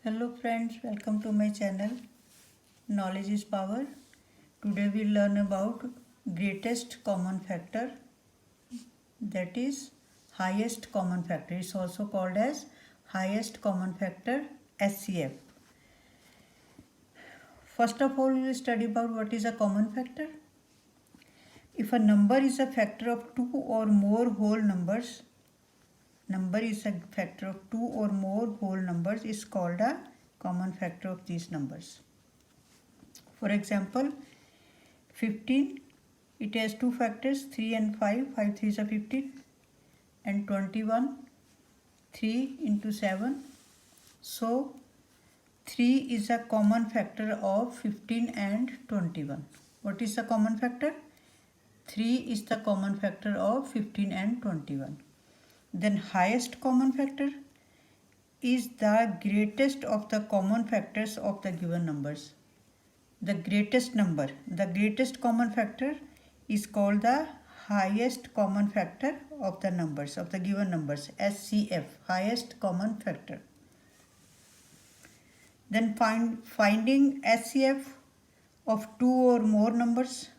Hello friends, welcome to my channel Knowledge is Power. Today we learn about greatest common factor, that is highest common factor. It's also called as highest common factor, HCF. First of all, we will study about what is a common factor. If a number is a factor of two or more whole numbers, is called a common factor of these numbers. For example, 15, it has two factors, 3 and 5. 5 3s are 15. And 21, 3 into 7. So 3 is a common factor of 15 and 21. What is the common factor? 3 is the common factor of 15 and 21. Then highest common factor is the greatest of the common factors of the given numbers. The greatest common factor is called the highest common factor of the numbers, of the given numbers, HCF, highest common factor. Then finding HCF of two or more numbers.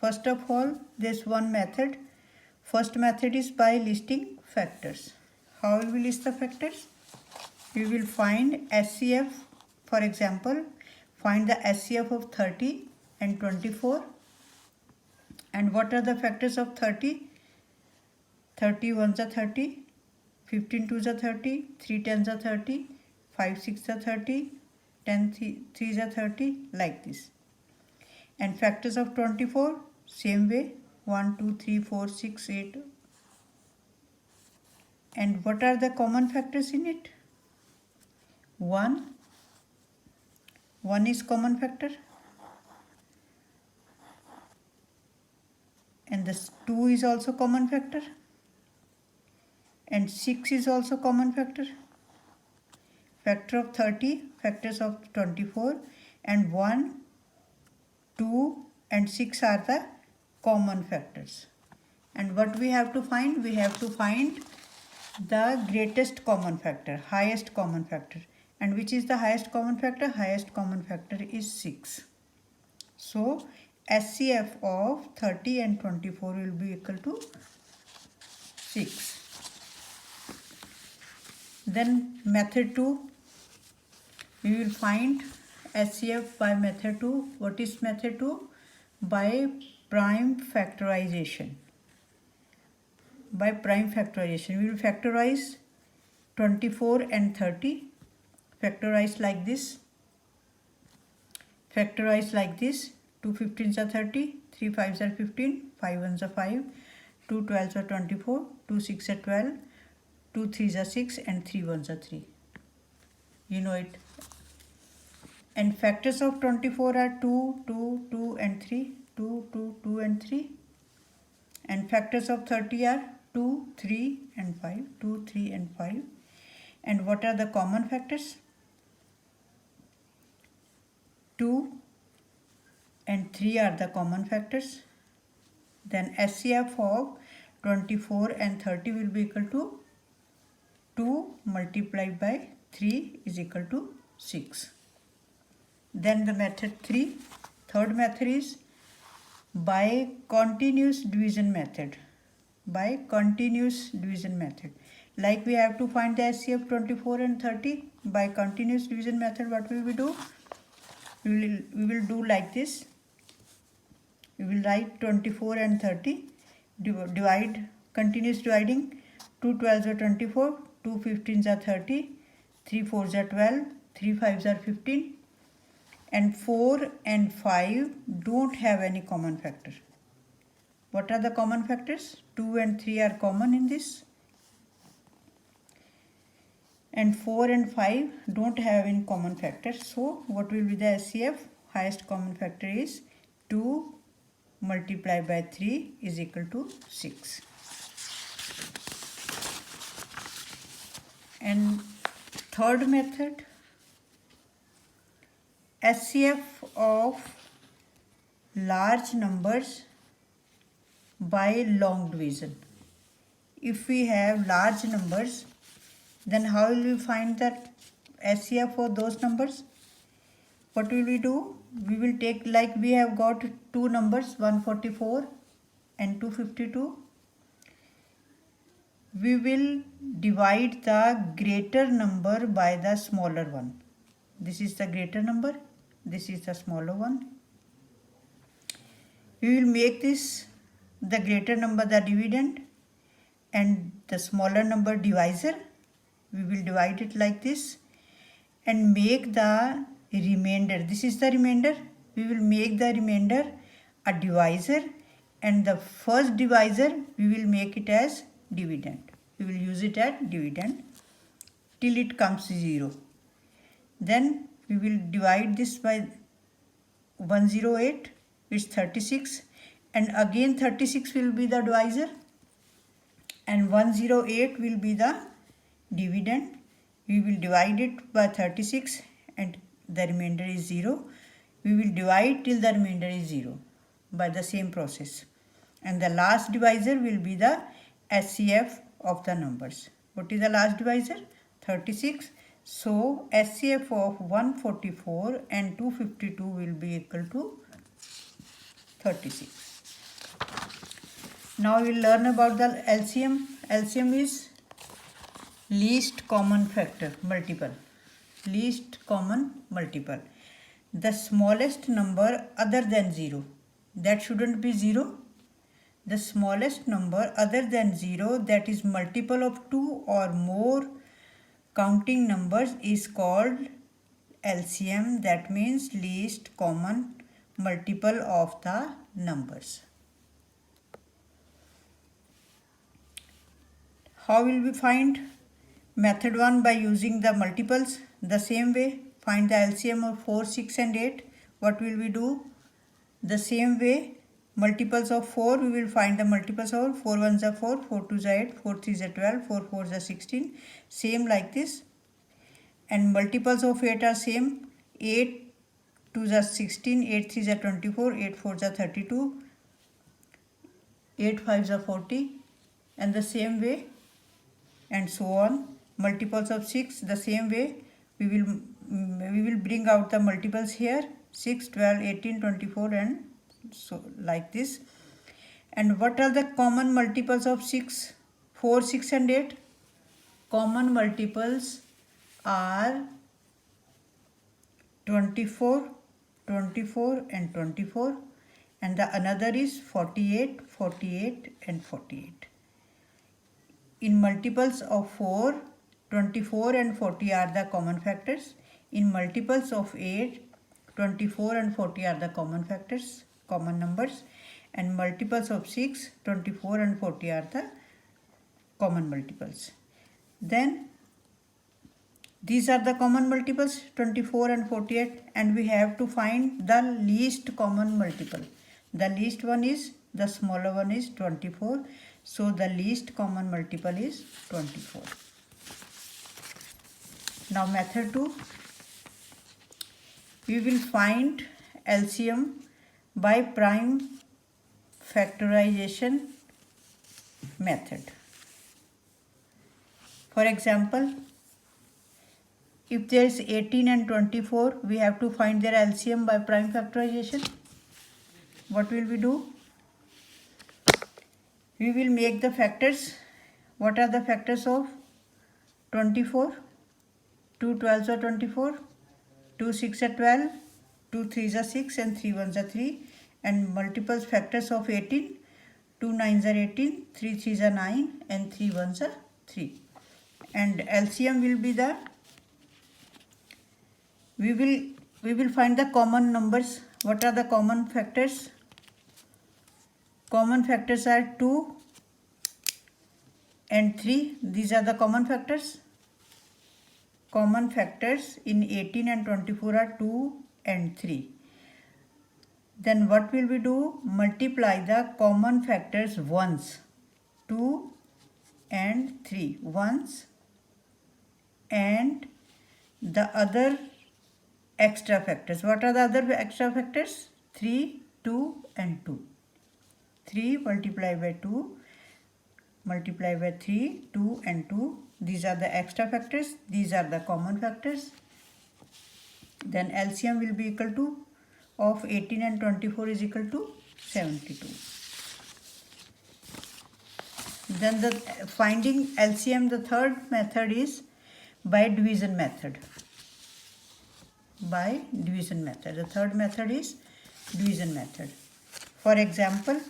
First of all, there's one method. First method is by listing factors. How will we list the factors? We will find HCF, for example, find the HCF of 30 and 24. And what are the factors of 30? 30 1s are 30, 15 2s are 30, 3 10s are 30, 5 6 are 30, 10 3s are 30, like this. And factors of 24, same way, 1 2 3 4 6 8. And what are the common factors in it? 1 is common factor, and this 2 is also common factor, and 6 is also common factor. Factor of 30, factors of 24, and 1, 2 and 6 are the common factors. And what we have to find? We have to find the greatest common factor, highest common factor. And which is the highest common factor? Highest common factor is 6. So HCF of 30 and 24 will be equal to 6. Then method 2, we will find HCF by method 2. What is method 2? By prime factorization. By prime factorization, we will factorize 24 and 30. Factorize like this. 2 15s are 30, 3 5s are 15, 5 1s are 5, 2 12s are 24, 2 6 are 12, 2 3s are 6, and 3 1s are 3. You know it. And factors of 24 are 2, 2, 2 and 3, 2, 2, 2 and 3. And factors of 30 are 2, 3 and 5, 2, 3 and 5. And what are the common factors? 2 and 3 are the common factors. Then HCF of 24 and 30 will be equal to 2 multiplied by 3 is equal to 6. Then the method 3, third method is by continuous division method. By continuous division method. Like we have to find the HCF 24 and 30. By continuous division method, what will we do? We will do like this. We will write 24 and 30. Divide, continuous dividing. 2 12s are 24, 2 15s are 30, 3 4s are 12, 3 5s are 15. And 4 and 5 don't have any common factor. What are the common factors? 2 and 3 are common in this. And 4 and 5 don't have any common factor. So what will be the HCF? Highest common factor is 2 multiplied by 3 is equal to 6. And third method, HCF of large numbers by long division. If we have large numbers, then how will we find that SCF for those numbers. What will we do? We will take, like we have got two numbers 144 and 252. We will divide the greater number by the smaller one. This is the greater number, this is the smaller one. We will make this, the greater number, the dividend, and the smaller number divisor. We will divide it like this and make the remainder, this is the remainder, we will make the remainder a divisor, and the first divisor we will make it as dividend. We will use it as dividend till it comes 0. Then we will divide this by 108, it's 36, and again 36 will be the divisor and 108 will be the dividend. We will divide it by 36 and the remainder is 0. We will divide till the remainder is 0 by the same process. And the last divisor will be the SCF of the numbers. What is the last divisor? 36. So SCF of 144 and 252 will be equal to 36. Now we will learn about the LCM. LCM is least common factor, multiple. Least common multiple. The smallest number other than 0. That shouldn't be 0. The smallest number other than 0, that is multiple of 2 or more counting numbers, is called LCM. That means least common multiple of the numbers. How will we find? Method 1, by using the multiples. The same way, find the LCM of 4, 6 and 8. What will we do? The same way, multiples of 4, we will find the multiples of 4 1s are 4, 4 2s are 8, 4 3s are 12, 4 4s are 16. Same like this. And multiples of 8 are same. 8 2s are 16, 8 3s are 24, 8 4s are 32, 8 5s are 40. And the same way, and so on. Multiples of 6, the same way, we will bring out the multiples here, 6, 12, 18, 24 and so like this. And what are the common multiples of 6? 4, 6 and 8? Common multiples are 24, 24 and 24, and the another is 48, 48 and 48. In multiples of 4, 24 and 40 are the common factors. In multiples of 8, 24 and 40 are the common factors, common numbers. And multiples of 6, 24 and 40 are the common multiples. Then these are the common multiples, 24 and 48, and we have to find the least common multiple. The least one is, the smaller one is 24. So the least common multiple is 24. Now method 2, we will find LCM by prime factorization method. For example, if there is 18 and 24, we have to find their LCM by prime factorization. What will we do? We will make the factors. What are the factors of 24? 2 12s are 24, 2 6 are 12, 2 3s are 6 and 3 1s are 3. And multiples factors of 18, 2 9s are 18, 3 3s are 9 and 3 1s are 3. And LCM will be the, we will find the common numbers. What are the common factors? Common factors are 2 and 3. These are the common factors. Common factors in 18 and 24 are 2 and 3. Then what will we do? Multiply the common factors once. 2 and 3 once, and the other extra factors. What are the other extra factors? 3, 2 and 2. 3 multiplied by 2, multiplied by 3, 2 and 2, these are the extra factors, these are the common factors. Then LCM will be equal to of 18 and 24 is equal to 72. Then the finding LCM, the third method is by division method. By division method. The third method is division method. For example,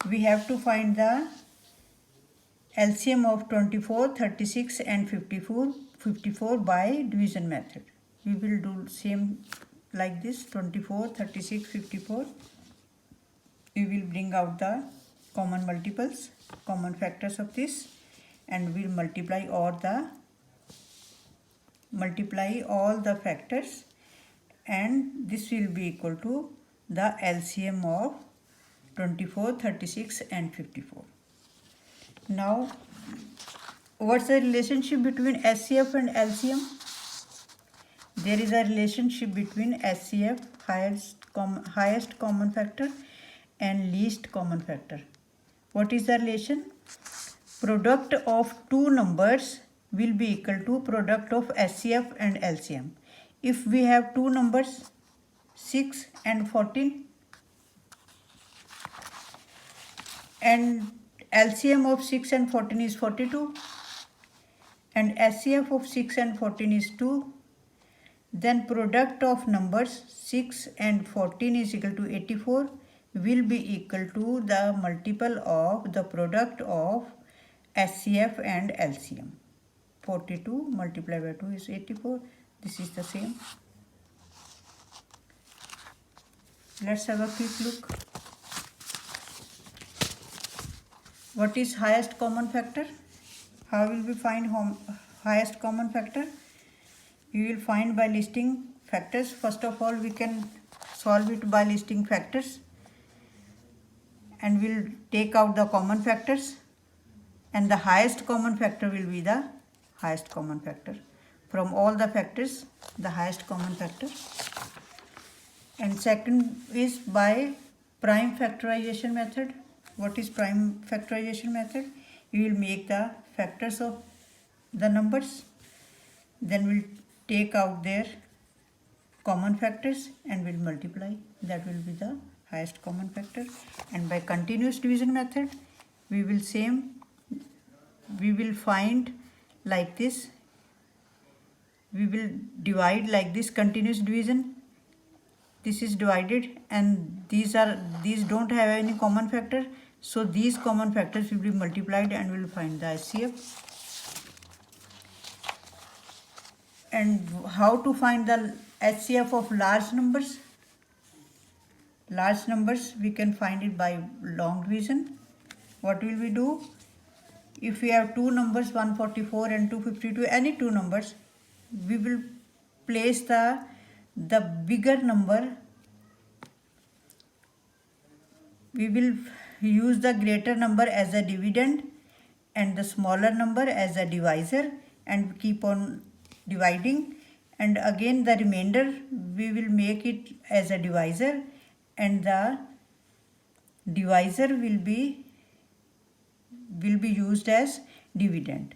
we have to find the LCM of 24, 36 and 54 by division method. We will do same like this, 24, 36, 54. We will bring out the common multiples, common factors of this, and we'll multiply all the factors, and this will be equal to the LCM of 24, 36 and 54. Now, what's the relationship between SCF and LCM? There is a relationship between SCF, highest common factor, and least common factor. What is the relation? Product of two numbers will be equal to product of SCF and LCM. If we have two numbers 6 and 14 and LCM of 6 and 14 is 42 and SCF of 6 and 14 is 2, then product of numbers 6 and 14 is equal to 84 will be equal to the multiple of the product of SCF and LCM. 42 multiplied by 2 is 84. This is the same. Let's have a quick look. What is highest common factor? How will we find highest common factor? We will find by listing factors. First of all, we can solve it by listing factors, and we'll take out the common factors, and the highest common factor will be the highest common factor. From all the factors, the highest common factor. And second is by prime factorization method. What is prime factorization method? We will make the factors of the numbers, then we'll take out their common factors and we'll multiply. That will be the highest common factor. And by continuous division method, we will find like this. We will divide like this, continuous division. This is divided, and these don't have any common factor, so these common factors will be multiplied and we will find the SCF. And how to find the SCF of large numbers? Large numbers, we can find it by long division. What will we do? If we have two numbers 144 and 252, any two numbers, we will place the bigger number. We will use the greater number as a dividend and the smaller number as a divisor, and keep on dividing, and again the remainder we will make it as a divisor, and the divisor will be used as dividend.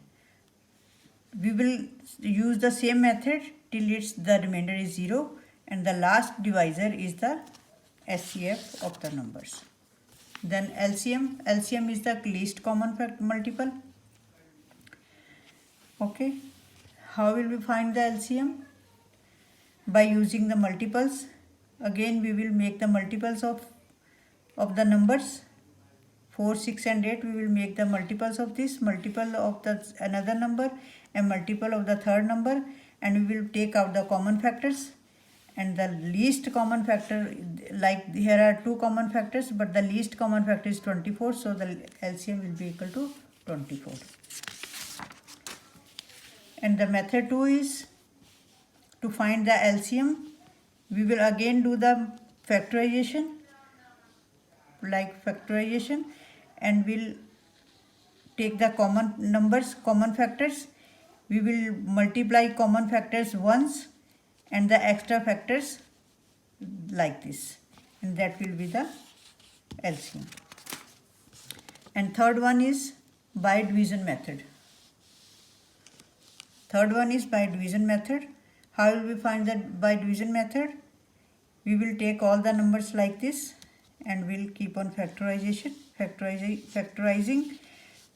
We will use the same method till the remainder is 0, and the last divisor is the SCF of the numbers. Then LCM is the least common multiple. Okay, how will we find the LCM? By using the multiples. Again we will make the multiples of the numbers 4, 6 and 8. We will make the multiples of this, multiple of the another number, and multiple of the third number, and we will take out the common factors. And the least common factor, like here are two common factors, but the least common factor is 24, so the LCM will be equal to 24. And the method 2 is to find the LCM. We will again do the factorization, and we'll take the common numbers, common factors. We will multiply common factors once and the extra factors like this, and that will be the LCM. And third one is by division method. Third one is by division method. How will we find that by division method? We will take all the numbers like this and we'll keep on factorizing,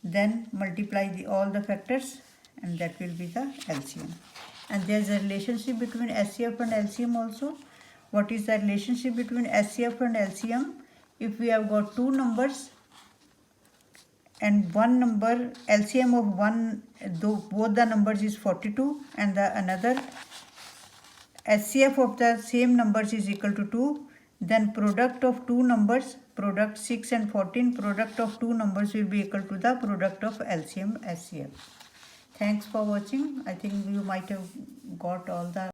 then multiply all the factors, and that will be the LCM. And there is a relationship between SCF and LCM also. What is the relationship between SCF and LCM? If we have got two numbers and one number, LCM of one, both the numbers is 42, and the another SCF of the same numbers is equal to 2, then product of two numbers, product 6 and 14, product of two numbers will be equal to the product of LCM SCF. Thanks for watching. I think you might have got all the